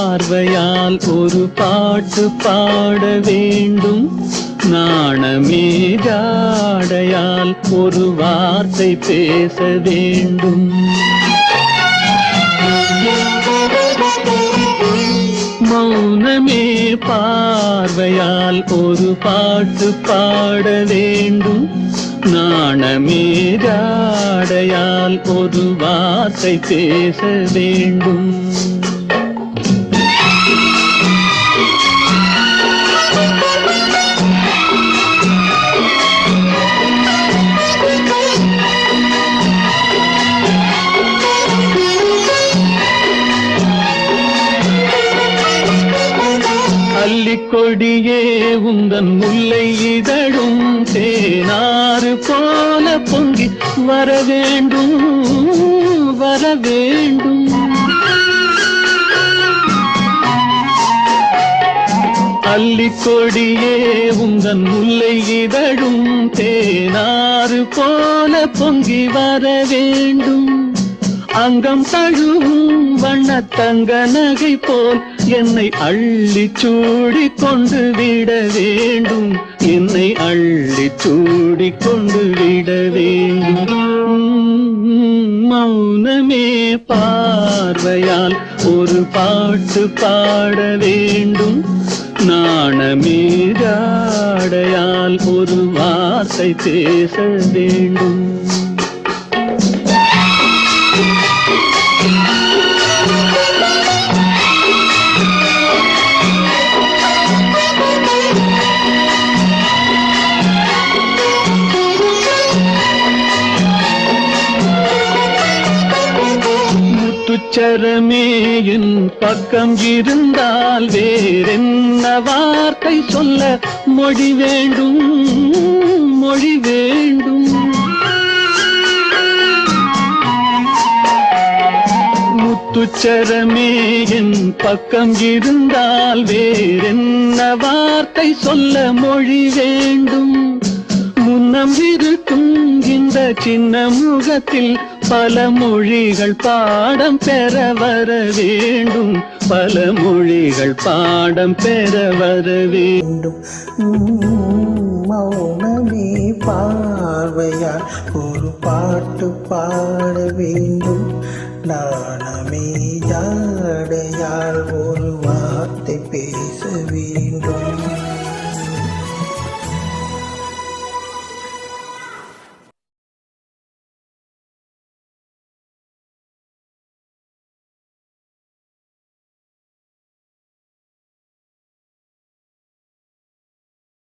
பார்வையால் ஒரு பாட்டு பாட வேண்டும். நாணமே ஜாடையால் ஒரு வார்த்தை பேச வேண்டும். மௌனமே பார்வையால் ஒரு பாட்டு பாட வேண்டும். நாணமே ஜாடையால் ஒரு வார்த்தை பேச வேண்டும். கொடியே உந்தன் முல்லை இதழும் தேனாறு போல பொங்கி வர வேண்டும், வர வேண்டும். அல்லிக்கொடியே உந்தன் முல்லை இதழும் தேனாறு போல பொங்கி வர வேண்டும். அங்கம் தழுவும் வண்ணத்தங்க நகை போல் என்னை அள்ளி சூடி கொண்டு விட வேண்டும். என்னை அள்ளி சூடி கொண்டு விட வேண்டும். மௌனமே பார்வையால் ஒரு பாட்டு பாட வேண்டும். நாணமே ஜாடையால் ஒரு வார்த்தை பேச வேண்டும். முத்துச்சரமே என் பக்கம் இருந்தால் வேறென்ன வார்த்தை சொல்ல மொழி வேண்டும், மொழி வேண்டும். முத்துச்சரமே என் பக்கம் இருந்தால் வேறென்ன வார்த்தை சொல்ல மொழி வேண்டும். முன்னம் இருக்கும் இந்த சின்ன முகத்தில் பல மொழிகள் பாடம் பெற வர வேண்டும். பல மொழிகள் பாடம் பெற வர வேண்டும். மௌனமே பார்வையால் ஒரு பாட்டு பாட வேண்டும். நாணமே ஜாடையால் ஒரு வார்த்தை பேச வேண்டும்.